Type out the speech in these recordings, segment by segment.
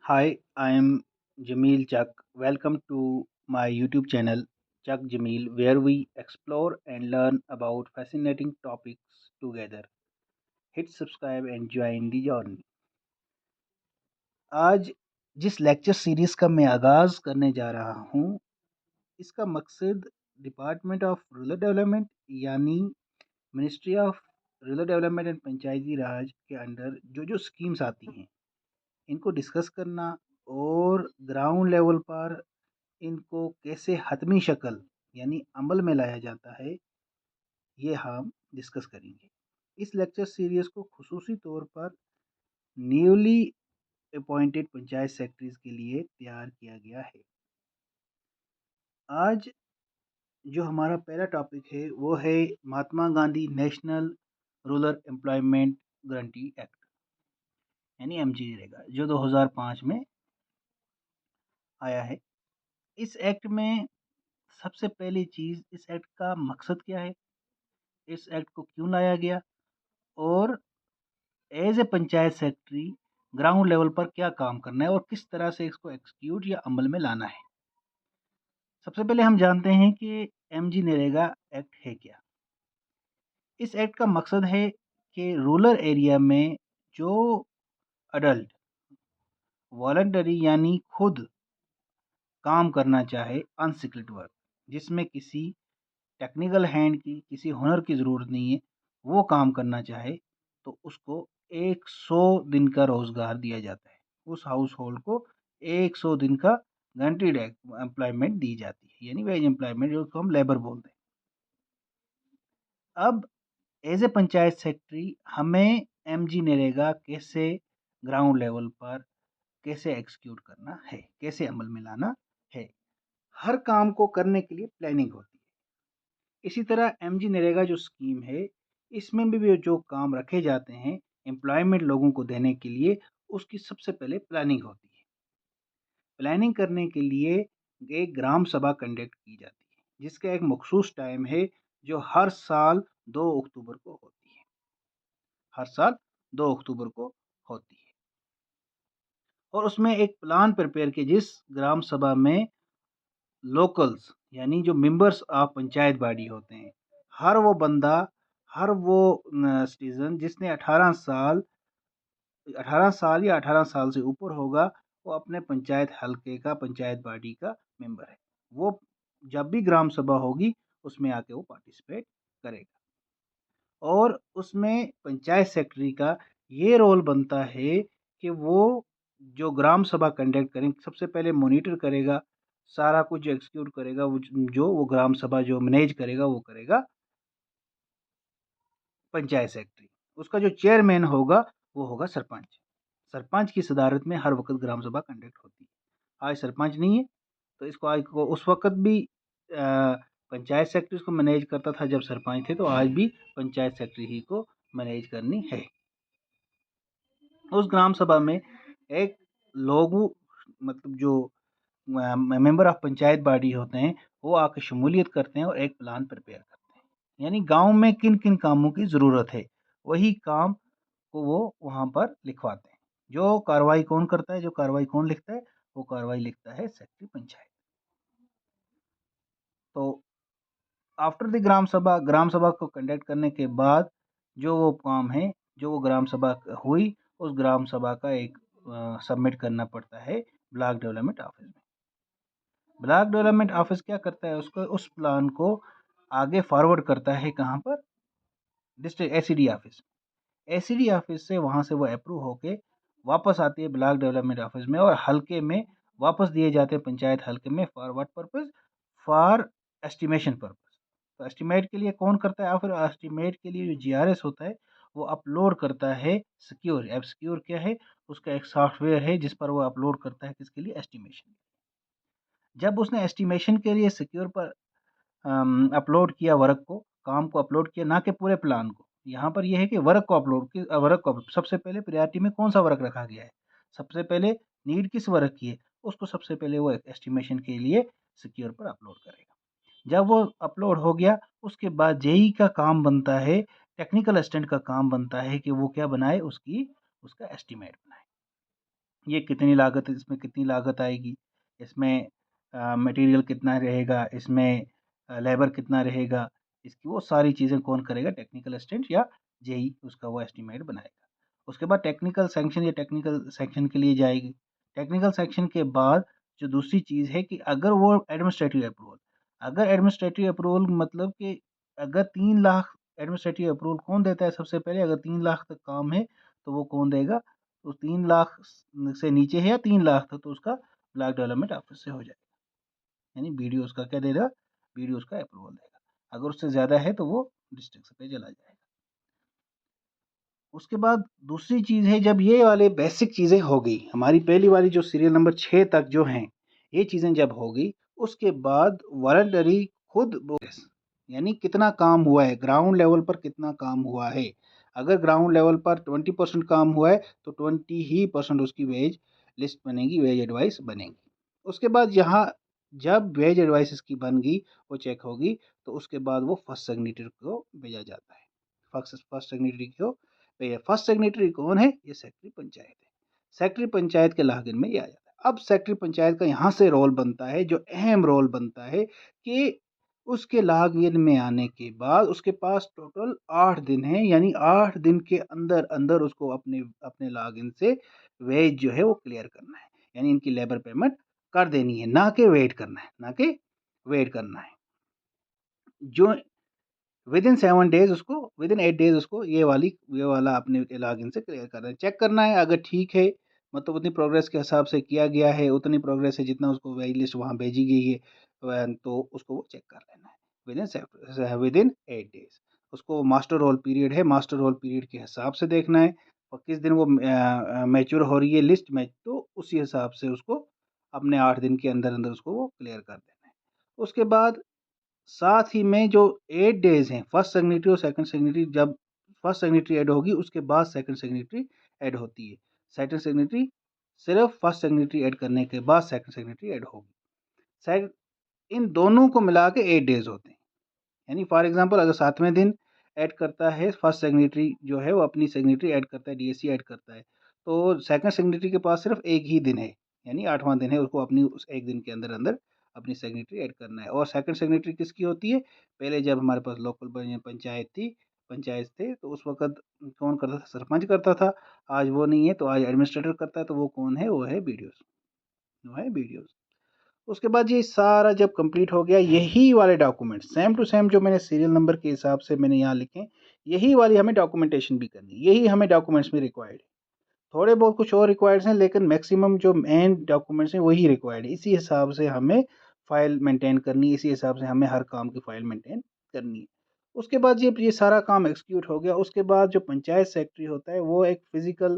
Hi, I am Jameel Chak. Welcome to my YouTube channel Chak Jameel, where we explore and learn about fascinating topics together. Hit subscribe and join the journey. आज जिस lecture series का मैं आगाज करने जा रहा हूँ, इसका मकसद डिपार्टमेंट ऑफ रूरल डेवलपमेंट यानी ministry of rural development and Panchayati Raj के अंडर जो जो स्कीम्स आती हैं, इनको डिस्कस करना और ग्राउंड लेवल पर इनको कैसे हतमी शक्ल यानी अमल में लाया जाता है, ये हम डिस्कस करेंगे। इस लेक्चर सीरीज़ को खुसूसी तौर पर न्यूली अपॉइंटेड पंचायत सेक्रेटरीज के लिए तैयार किया गया है। आज जो हमारा पहला टॉपिक है वो है Mahatma Gandhi national rural employment guarantee act यानी एमजीनरेगा, जो 2005 में आया है। इस एक्ट में सबसे पहली चीज़, इस एक्ट का मकसद क्या है, इस एक्ट को क्यों लाया गया और as a panchayat secretary ground level पर क्या काम करना है और किस तरह से इसको एक्सक्यूट या अमल में लाना है। सबसे पहले हम जानते हैं कि एमजी नरेगा एक्ट है क्या। इस एक्ट का मकसद है कि रूरल एरिया में जो अडल्ट वॉलंटरी यानी खुद काम करना चाहे, अनस्किल्ड वर्क जिसमें किसी टेक्निकल हैंड की, किसी हुनर की ज़रूरत नहीं है, वो काम करना चाहे तो उसको 100 दिन का रोज़गार दिया जाता है। उस हाउस होल्ड को 100 दिन का गारंटीड एम्प्लॉयमेंट दी जाती है, यानी वेज एम्प्लॉयमेंट, जो हम लेबर बोलते हैं। अब एज ए पंचायत सेक्रेटरी हमें एमजी नरेगा कैसे ग्राउंड लेवल पर कैसे एक्सिक्यूट करना है, कैसे अमल में लाना है। हर काम को करने के लिए प्लानिंग होती है। इसी तरह एमजी नरेगा जो स्कीम है, इसमें भी जो काम रखे जाते हैं एम्प्लॉयमेंट लोगों को देने के लिए, उसकी सबसे पहले प्लानिंग होती है। प्लानिंग करने के लिए एक ग्राम सभा कंडक्ट की जाती है, जिसका एक मखसूस टाइम है जो हर साल 2 अक्टूबर को होती है। हर साल 2 अक्टूबर को होती है और उसमें एक प्लान प्रिपेयर किया, जिस ग्राम सभा में लोकल्स यानी जो मेंबर्स ऑफ पंचायत बॉडी होते हैं, हर वो बंदा, हर वो सिटीजन जिसने 18 साल या 18 साल से ऊपर होगा, वो अपने पंचायत हलके का, पंचायत बॉडी का मेंबर है। वो जब भी ग्राम सभा होगी उसमें आके वो पार्टिसिपेट करेगा और उसमें पंचायत सेक्रेटरी का ये रोल बनता है कि वो जो ग्राम सभा कंडक्ट करें, सबसे पहले मॉनिटर करेगा, सारा कुछ एग्जीक्यूट करेगा। जो वो ग्राम सभा जो मैनेज करेगा वो करेगा पंचायत सेक्रेटरी। उसका जो चेयरमैन होगा वो होगा सरपंच। सरपंच की सदारत में हर वक्त ग्राम सभा कंडक्ट होती है। आज सरपंच नहीं है तो इसको आज को उस वक्त भी पंचायत सेक्रेटरी इसको मैनेज करता था जब सरपंच थे, तो आज भी पंचायत सेक्रेटरी ही को मैनेज करनी है। उस ग्राम सभा में एक लोगों, मतलब जो मेंबर ऑफ पंचायत बॉडी होते हैं, वो आकर शमूलियत करते हैं और एक प्लान प्रिपेयर करते हैं, यानी गांव में किन किन कामों की ज़रूरत है वही काम को वो वहाँ पर लिखवाते हैं। जो कार्रवाई कौन करता है, जो कार्रवाई कौन लिखता है, वो कार्रवाई लिखता है सेक्रेटरी पंचायत। तो आफ्टर द ग्राम सभा को कंडक्ट करने के बाद जो वो काम है, जो वो ग्राम सभा हुई, उस ग्राम सभा का एक सबमिट करना पड़ता है ब्लॉक डेवलपमेंट ऑफिस में। ब्लॉक डेवलपमेंट ऑफिस क्या करता है, उसको उस प्लान को आगे फॉरवर्ड करता है कहाँ पर, district ACD office. ACD office से वहाँ से वो अप्रूव होके वापस आती है ब्लॉक डेवलपमेंट ऑफिस में और हल्के में वापस दिए जाते हैं पंचायत हल्के में। For what purpose? For estimation purpose. तो एस्टिमेट के लिए कौन करता है, और फिर एस्टिमेट के लिए जो जीआरएस होता है वो अपलोड करता है सिक्योर। अब सिक्योर क्या है, उसका एक सॉफ्टवेयर है जिस पर वो अपलोड करता है, किसके लिए, एस्टिमेशन। जब उसने एस्टिमेशन के लिए सिक्योर पर अपलोड किया वर्क को, काम को अपलोड किया, ना कि पूरे प्लान को। यहाँ पर यह है कि वर्क को अपलोड की, वर्क को सबसे पहले प्रायोरिटी में कौन सा वर्क रखा गया है, सबसे पहले नीड किस वर्क की है, उसको सबसे पहले वो एस्टिमेशन के लिए सिक्योर पर अपलोड करेगा। जब वो अपलोड हो गया, उसके बाद जेई का काम बनता है, टेक्निकल असिस्टेंट का काम बनता है कि वो क्या बनाए, उसका एस्टिमेट बनाए। ये कितनी लागत, इसमें कितनी लागत आएगी, इसमें मटेरियल कितना रहेगा, इसमें लेबर कितना रहेगा, इसकी वो सारी चीज़ें कौन करेगा, टेक्निकल असिस्टेंट या जेई उसका वो एस्टीमेट बनाएगा। उसके बाद टेक्निकल सैंक्शन या टेक्निकल सेक्शन के लिए जाएगी। टेक्निकल सेक्शन के बाद जो दूसरी चीज़ है कि अगर वो एडमिनिस्ट्रेटिव अप्रूवल, अगर एडमिनिस्ट्रेटिव अप्रूवल मतलब कि अगर 3 लाख एडमिनिस्ट्रेटिव अप्रूवल कौन देता है सबसे पहले, अगर 3 लाख तक काम है तो वो कौन देगा, तो 3 लाख से नीचे है या 3 लाख तक तो उसका ब्लॉक डेवलपमेंट ऑफिस से हो जाएगा, यानी बीडीओ उसका क्या देगा, बीडीओ उसका अप्रूवल देगा। अगर उससे ज़्यादा है तो वो डिस्ट्रिक्ट पे चला जाएगा। उसके बाद दूसरी चीज़ है, जब ये वाले बेसिक चीज़ें हो गई हमारी, पहली वाली जो सीरियल नंबर 6 तक जो हैं ये चीज़ें जब हो गई, उसके बाद वॉलंटरी खुद यानी कितना काम हुआ है, ग्राउंड लेवल पर कितना काम हुआ है। अगर ग्राउंड लेवल पर 20% काम हुआ है तो 20% ही उसकी वेज लिस्ट बनेगी, वेज एडवाइस बनेगी। उसके बाद यहाँ जब वेज एडवाइस इसकी बन गई, वो चेक होगी, तो उसके बाद वो फर्स्ट सिग्नेचर को भेजा जाता है। फर्स्ट सिग्नेटरी को, भैया फर्स्ट सिग्नेटरी कौन है, ये सेक्रेटरी पंचायत है। सेक्रेटरी पंचायत के लॉगिन में ये आ जाता है। अब सेक्रेटरी पंचायत का यहाँ से रोल बनता है, जो अहम रोल बनता है कि उसके लॉगिन में आने के बाद उसके पास टोटल 8 दिन है, यानी 8 दिन के अंदर अंदर उसको अपने अपने लॉगिन से वेज जो है वो क्लियर करना है, यानी इनकी लेबर पेमेंट कर देनी है, ना कि वेट करना है, ना कि वेट करना है। जो विदिन 7 डेज उसको, विदिन 8 डेज उसको ये वाला अपने लॉगिन से क्लियर करना है, चेक करना है। अगर ठीक है, मतलब उतनी प्रोग्रेस के हिसाब से किया गया है, उतनी प्रोग्रेस है जितना उसको वेज लिस्ट वहाँ भेजी गई है, तो उसको वो चेक कर लेना है विदिन 8 डेज। उसको मास्टर रोल पीरियड है, मास्टर रोल पीरियड के हिसाब से देखना है, और किस दिन वो मैच्योर हो रही है लिस्ट में, तो उसी हिसाब से उसको अपने 8 दिन के अंदर अंदर उसको वो क्लियर कर देना है। उसके बाद साथ ही में जो 8 डेज़ हैं, फर्स्ट सिग्नेटरी और सेकंड सिग्नेटरी, जब फर्स्ट सिग्नेटरी ऐड होगी उसके बाद सेकंड सिग्नेटरी ऐड होती है। सेकंड सिग्नेटरी सिर्फ फर्स्ट सिग्नेटरी ऐड करने के बाद सेकंड सिग्नेटरी ऐड होगी। सेक इन दोनों को मिला के 8 डेज़ होते हैं। यानी फॉर एग्जांपल अगर 7वें दिन ऐड करता है फर्स्ट सिग्नेटरी जो है वो अपनी सिग्नेटरी ऐड करता है, डीएससी ऐड करता है, तो सेकंड सिग्नेटरी के पास सिर्फ एक ही दिन है, यानी 8वां दिन है, उसको अपनी उस एक दिन के अंदर अंदर अपनी सिग्नेटरी ऐड करना है। और सेकंड सिग्नेटरी किसकी होती है, पहले जब हमारे पास लोकल पंचायत थी, पंचायत थे, तो उस वक्त कौन करता था, सरपंच करता था। आज वो नहीं है तो आज एडमिनिस्ट्रेटर करता है, तो वो कौन है, वो है बीडीओ, वो है बीडीओ। उसके बाद ये सारा जब कंप्लीट हो गया, यही वाले डॉक्यूमेंट सेम टू सेम जो मैंने सीरियल नंबर के हिसाब से मैंने यहाँ लिखे, यही वाली हमें डॉक्यूमेंटेशन भी करनी है, यही हमें डॉक्यूमेंट्स में रिक्वायर्ड है। थोड़े बहुत कुछ और रिक्वायर्ड हैं, लेकिन मैक्सिमम जो मेन डॉक्यूमेंट्स हैं वही रिक्वायर्ड है। इसी हिसाब से हमें फाइल मेंटेन करनी है, इसी हिसाब से हमें हर काम की फाइल मेंटेन करनी है। उसके बाद ये सारा काम एग्जीक्यूट हो गया, उसके बाद जो पंचायत सेक्रेटरी होता है वो एक फिजिकल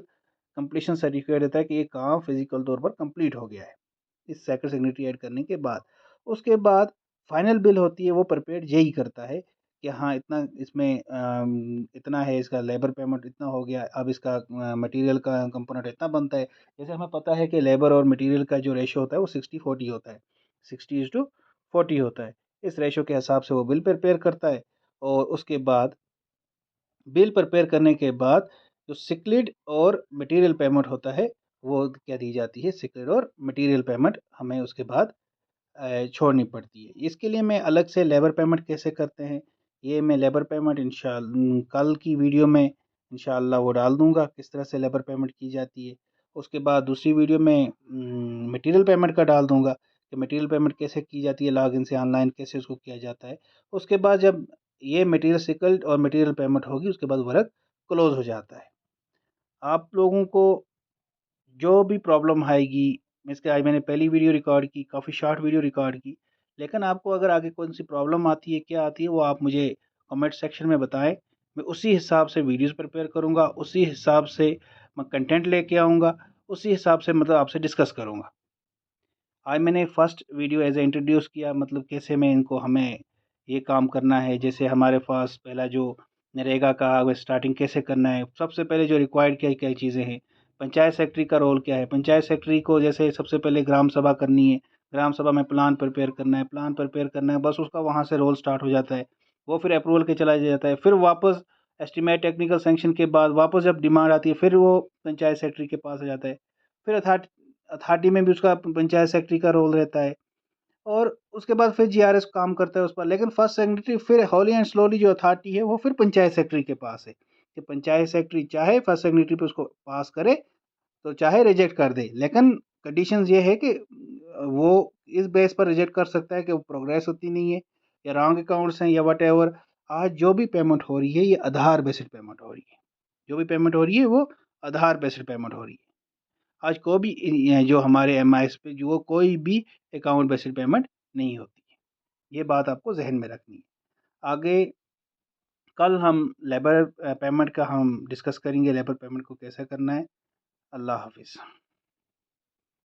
कंप्लीशन सर्टिफिकेट देता है कि ये काम फिजिकल तौर पर कंप्लीट हो गया है, इस सेकंड सिग्नेटरी ऐड करने के बाद। उसके बाद फाइनल बिल होती है, वो प्रिपेयर्ड जेई करता है कि हाँ इतना इसमें इतना है, इसका लेबर पेमेंट इतना हो गया, अब इसका मटेरियल का कंपोनेंट इतना बनता है। जैसे हमें पता है कि लेबर और मटेरियल का जो रेशो होता है वो 60-40 होता है, 60:40 होता है। इस रेशो के हिसाब से वो बिल प्रिपेयर करता है, और उसके बाद बिल प्रिपेयर करने के बाद जो सिक्लिड और मटेरियल पेमेंट होता है, वो क्या दी जाती है, सिक्लिड और मटेरियल पेमेंट हमें उसके बाद छोड़नी पड़ती है। इसके लिए मैं अलग से लेबर पेमेंट कैसे करते हैं, ये मैं लेबर पेमेंट कल की वीडियो में इंशाल्लाह वो डाल दूँगा, किस तरह से लेबर पेमेंट की जाती है। उसके बाद दूसरी वीडियो में मटेरियल पेमेंट का डाल दूँगा कि मटेरियल पेमेंट कैसे की जाती है, लॉगिन से ऑनलाइन कैसे उसको किया जाता है। उसके बाद जब ये मटेरियल सेटल्ड और मटेरियल पेमेंट होगी, उसके बाद वर्क क्लोज़ हो जाता है। आप लोगों को जो भी प्रॉब्लम आएगी, मीन्स कि आज मैंने पहली वीडियो रिकॉर्ड की, काफ़ी शॉर्ट वीडियो रिकॉर्ड की, लेकिन आपको अगर आगे कौन-सी प्रॉब्लम आती है, क्या आती है, वो आप मुझे कमेंट सेक्शन में बताएँ। मैं उसी हिसाब से वीडियोज़ प्रिपेयर करूँगा, उसी हिसाब से मैं कंटेंट लेके आऊँगा, उसी हिसाब से मतलब आपसे डिस्कस करूँगा। आज मैंने first video as a introduce किया, मतलब कैसे मैं इनको हमें ये काम करना है। जैसे हमारे पास पहला जो नरेगा का वो स्टार्टिंग कैसे करना है, सबसे पहले जो रिक्वायर्ड क्या-क्या चीज़ें हैं, पंचायत सेक्रेटरी का रोल क्या है, पंचायत सेक्रेटरी को जैसे सबसे पहले ग्राम सभा करनी है, ग्राम सभा में प्लान प्रिपेयर करना है, प्लान प्रिपेयर करना है, बस उसका वहाँ से रोल स्टार्ट हो जाता है। वो फिर अप्रूवल के चला जाता है, फिर वापस एस्टीमेट टेक्निकल सैंक्शन के बाद वापस जब डिमांड आती है, फिर वो पंचायत सेक्रेटरी के पास आ जाता है। फिर अथॉरिटी में भी उसका पंचायत सेक्रेटरी का रोल रहता है, और उसके बाद फिर जीआरएस काम करता है उस पर। लेकिन फर्स्ट सेक्रेटरी फिर हॉली एंड स्लोली जो अथॉरिटी है वो फिर पंचायत सेक्रेटरी के पास है, कि पंचायत सेक्रेटरी चाहे फर्स्ट सेक्रेटरी पे उसको पास करे तो चाहे रिजेक्ट कर दे। लेकिन कंडीशंस ये है कि वो इस बेस पर रिजेक्ट कर सकता है कि वो प्रोग्रेस होती नहीं है, या रॉन्ग अकाउंट्स हैं, या वट एवर। आज जो भी पेमेंट हो रही है ये आधार बेस्ड पेमेंट हो रही है, जो भी पेमेंट हो रही है वो आधार बेस्ड पेमेंट हो रही है। आज कोई भी जो हमारे एमआईएस पे जो कोई भी अकाउंट बेस्ड पेमेंट नहीं होती है। ये बात आपको जहन में रखनी है। आगे कल हम लेबर पेमेंट का हम डिस्कस करेंगे, लेबर पेमेंट को कैसे करना है। अल्लाह हाफिज़।